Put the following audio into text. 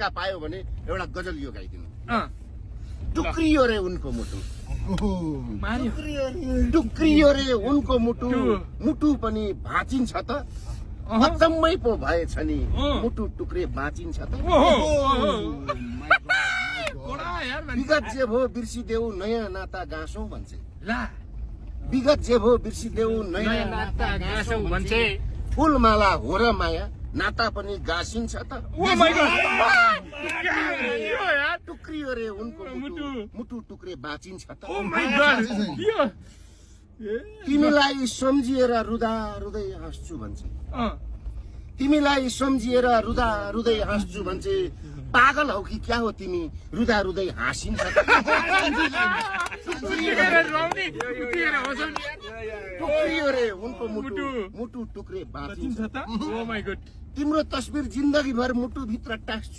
मौका पायो भने एउटा गजल यो गाइदिनु। टुक्रियो रे उनको मुटु, टुक्रियो रे उनको मुटु, मुटु पनि भाँचिन्छ त, अचम्मै पो भएछ नि मुटु टुक्रे बाँचिन्छ त। विगत जे भो बिर्सिदेऊ नयाँ नाता गाँसौँ भन्छे, विगत जे भो बिर्सिदेऊ नयाँ नाता गाँसौँ भन्छे, फुलमाला हो र माया नाता पनि गाँसिन्छ त। टुक्रियो रे उनको मुटु, मुटु टुक्रे बाँचिन्छ त। तिमीलाई सम्झिएर रुदा रुदै हाँस्छु भन्छे, तिमीलाई सम्झिएर रुदा रुदै हाँस्छु भन्छे, पागल हौ कि क्या हो तिमी रुदा रुदै हाँसिन्छ त। टुक्रियो रे उनको मुटु, मुटु टुक्रे बाँचिन्छ त। तिम्रो तस्बिर जिन्दगी भर मुटु भित्र टाक्छु